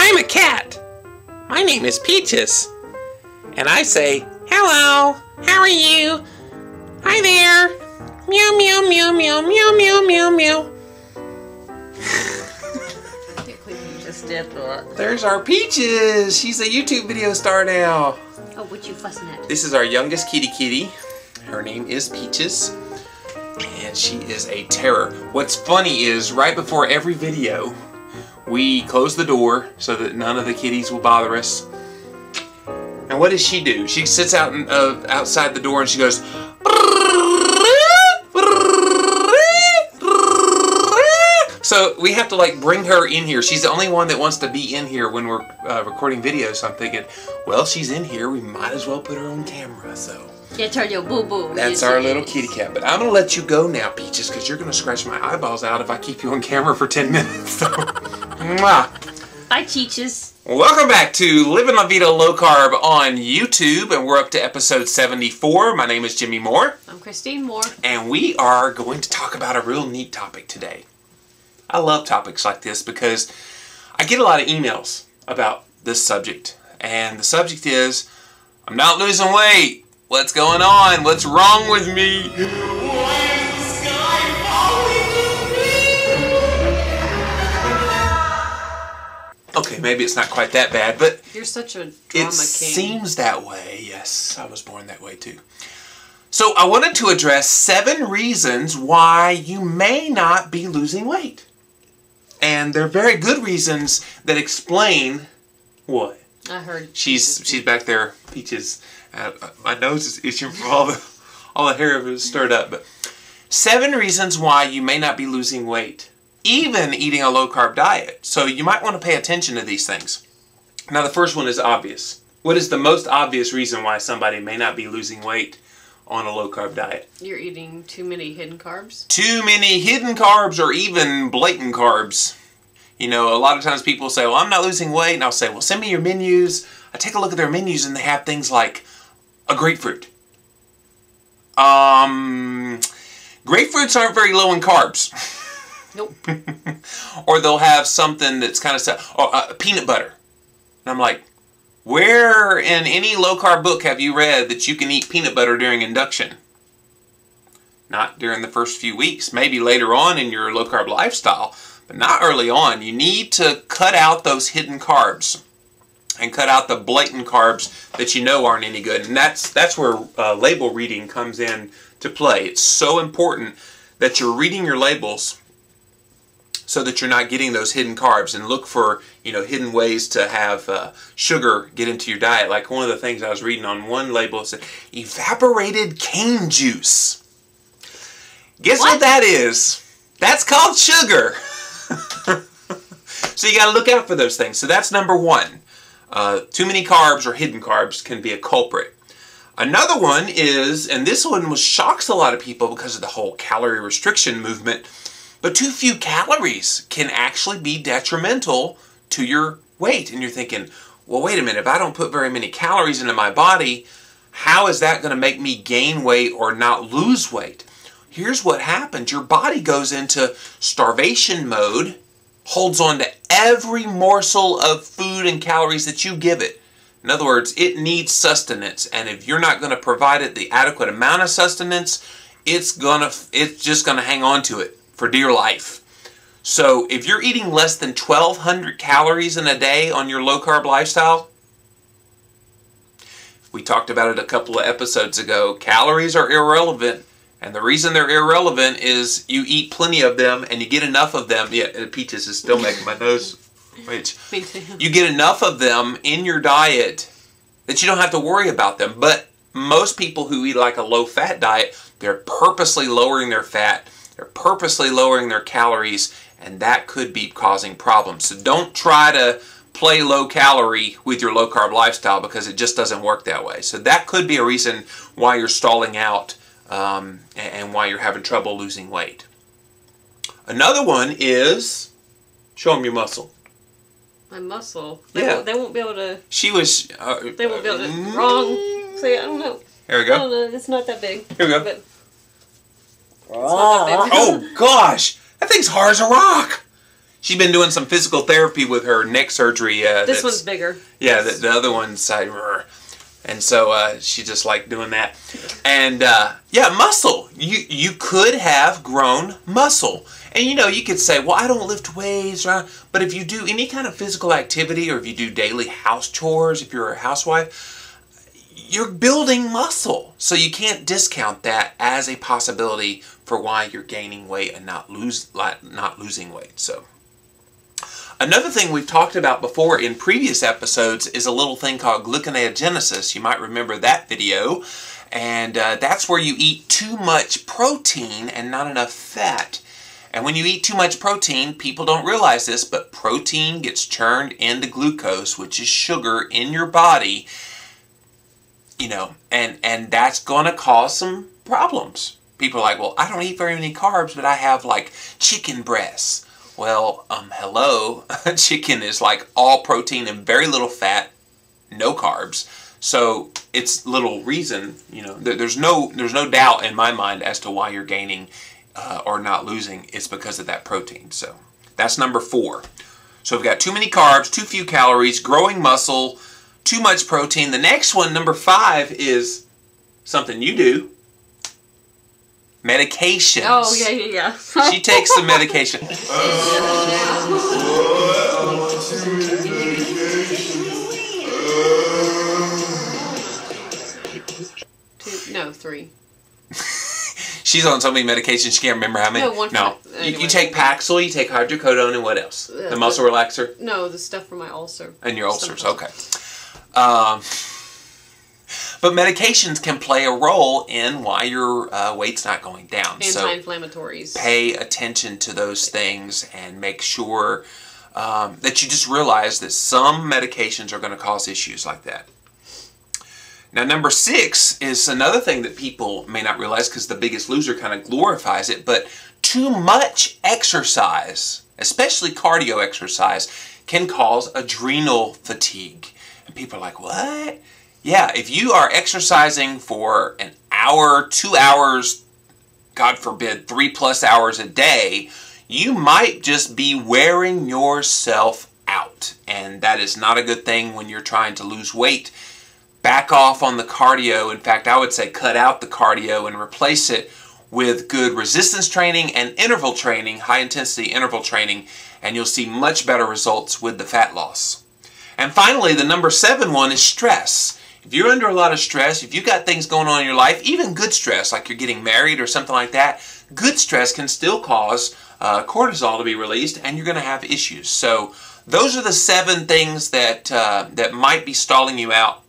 I'm a cat. My name is Peaches. And I say, hello, how are you? Hi there. Meow, meow, meow, meow, meow, meow, meow, meow. I can't believe you just did that. There's our Peaches. She's a YouTube video star now. Oh, what you fussing at? This is our youngest kitty. Her name is Peaches. And she is a terror. What's funny is right before every video, we close the door so that none of the kitties will bother us. And what does she do? She sits out outside the door and she goes, so we have to like bring her in here. She's the only one that wants to be in here when we're recording videos. So I'm thinking, well, she's in here, we might as well put her on camera. So Get her your boo-boo. that's our little kitty cat. But I'm going to let you go now, Peaches, because you're going to scratch my eyeballs out if I keep you on camera for 10 minutes. So, mwah. Bye, Cheeches. Welcome back to Livin La Vida Low Carb on YouTube, and we're up to episode 74. My name is Jimmy Moore. I'm Christine Moore. And we are going to talk about a real neat topic today. I love topics like this because I get a lot of emails about this subject. And the subject is, I'm not losing weight. What's going on? What's wrong with me? Why is the sky falling on me? Okay, maybe it's not quite that bad, but you're such a drama king. It seems that way. Yes, I was born that way too. So I wanted to address 7 reasons why you may not be losing weight. And they're very good reasons that explain what? I heard. She's back there, Peaches. My nose is itching from all the hair is stirred up. But 7 reasons why you may not be losing weight, even eating a low-carb diet. So you might want to pay attention to these things. Now the first one is obvious. What is the most obvious reason why somebody may not be losing weight on a low-carb diet? You're eating too many hidden carbs? Too many hidden carbs or even blatant carbs. You know, a lot of times people say, well, I'm not losing weight. And I'll say, well, send me your menus. I take a look at their menus and they have things like a grapefruit. Grapefruits aren't very low in carbs. Nope. Or they'll have something that's kind of peanut butter. And I'm like, where in any low-carb book have you read that you can eat peanut butter during induction? Not during the first few weeks. Maybe later on in your low-carb lifestyle, but not early on. You need to cut out those hidden carbs and cut out the blatant carbs that you know aren't any good. And that's where label reading comes in to play. It's so important that you're reading your labels so that you're not getting those hidden carbs, and look for, you know, hidden ways to have sugar get into your diet. Like one of the things I was reading on one label, it said evaporated cane juice. Guess what that is? That's called sugar. So you got to look out for those things. So that's number 1. Too many carbs or hidden carbs can be a culprit. Another one is, and this one shocks a lot of people because of the whole calorie restriction movement, but too few calories can actually be detrimental to your weight. And you're thinking, well, wait a minute, if I don't put very many calories into my body, how is that going to make me gain weight or not lose weight? Here's what happens. Your body goes into starvation mode, holds on to every morsel of food and calories that you give it. In other words, it needs sustenance, and if you're not going to provide it the adequate amount of sustenance, it's just going to hang on to it for dear life. So if you're eating less than 1,200 calories in a day on your low-carb lifestyle, we talked about it a couple of episodes ago, calories are irrelevant. And the reason they're irrelevant is you eat plenty of them and you get enough of them. Yeah, Peaches is still making my nose. Wait. Me too. You get enough of them in your diet that you don't have to worry about them. But most people who eat like a low-fat diet, they're purposely lowering their fat, they're purposely lowering their calories, and that could be causing problems. So don't try to play low-calorie with your low-carb lifestyle, because it just doesn't work that way. So that could be a reason why you're stalling out and why you're having trouble losing weight. Another one is, show them your muscle. My muscle. Yeah. They won't be able to. She was. They won't be able to. Wrong. See, I don't know. Here we I go. don't know. It's not that big. Here we go. But it's not that big. Oh gosh, that thing's hard as a rock. She's been doing some physical therapy with her neck surgery. This one's bigger. Yeah, the other one's and so she just liked doing that. And yeah, muscle. You could have grown muscle. And you know, you could say, well, I don't lift weights, right? But if you do any kind of physical activity, or if you do daily house chores, if you're a housewife, you're building muscle. So you can't discount that as a possibility for why you're gaining weight and not losing weight. So another thing we've talked about before in previous episodes is a little thing called gluconeogenesis. You might remember that video. And that's where you eat too much protein and not enough fat. And when you eat too much protein, people don't realize this, but protein gets turned into glucose, which is sugar in your body, you know, and that's going to cause some problems. People are like, well, I don't eat very many carbs, but I have like chicken breasts. Well, hello, chicken is like all protein and very little fat, no carbs. So it's little reason, you know, there's no doubt in my mind as to why you're gaining or not losing. It's because of that protein. So that's number 4. So we've got too many carbs, too few calories, growing muscle, too much protein. The next one, number 5, is something you do. Medications. Oh, yeah. She takes some medication. No, 3. She's on so many medications she can't remember how many. No. You take Paxil, you take hydrocodone, and what else? The muscle relaxer? No, the stuff for my ulcer. And your ulcers, okay. But medications can play a role in why your weight's not going down. Anti-inflammatories. So pay attention to those things and make sure that you just realize that some medications are going to cause issues like that. Now, number 6 is another thing that people may not realize, because The Biggest Loser kind of glorifies it, but too much exercise, especially cardio exercise, can cause adrenal fatigue. And people are like, what? Yeah, if you are exercising for an hour, 2 hours, God forbid, 3+ hours a day, you might just be wearing yourself out. And that is not a good thing when you're trying to lose weight. Back off on the cardio. In fact, I would say cut out the cardio and replace it with good resistance training and interval training, high-intensity interval training, and you'll see much better results with the fat loss. And finally, the number 7 one is stress. If you're under a lot of stress, if you've got things going on in your life, even good stress, like you're getting married or something like that, good stress can still cause cortisol to be released, and you're going to have issues. So those are the 7 things that, that might be stalling you out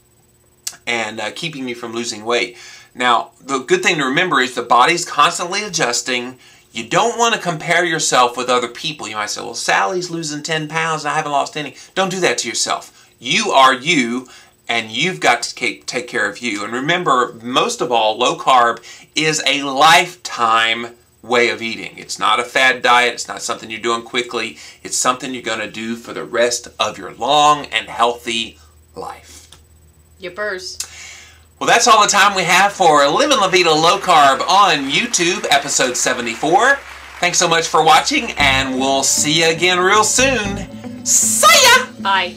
and keeping you from losing weight. Now, the good thing to remember is the body's constantly adjusting. You don't want to compare yourself with other people. You might say, well, Sally's losing 10 pounds and I haven't lost any. Don't do that to yourself. You are you, and you've got to take care of you. And remember, most of all, low carb is a lifetime way of eating. It's not a fad diet. It's not something you're doing quickly. It's something you're going to do for the rest of your long and healthy life. Yippers. Well, that's all the time we have for Livin' La Vida Low Carb on YouTube, episode 74. Thanks so much for watching, and we'll see you again real soon. See ya! Bye.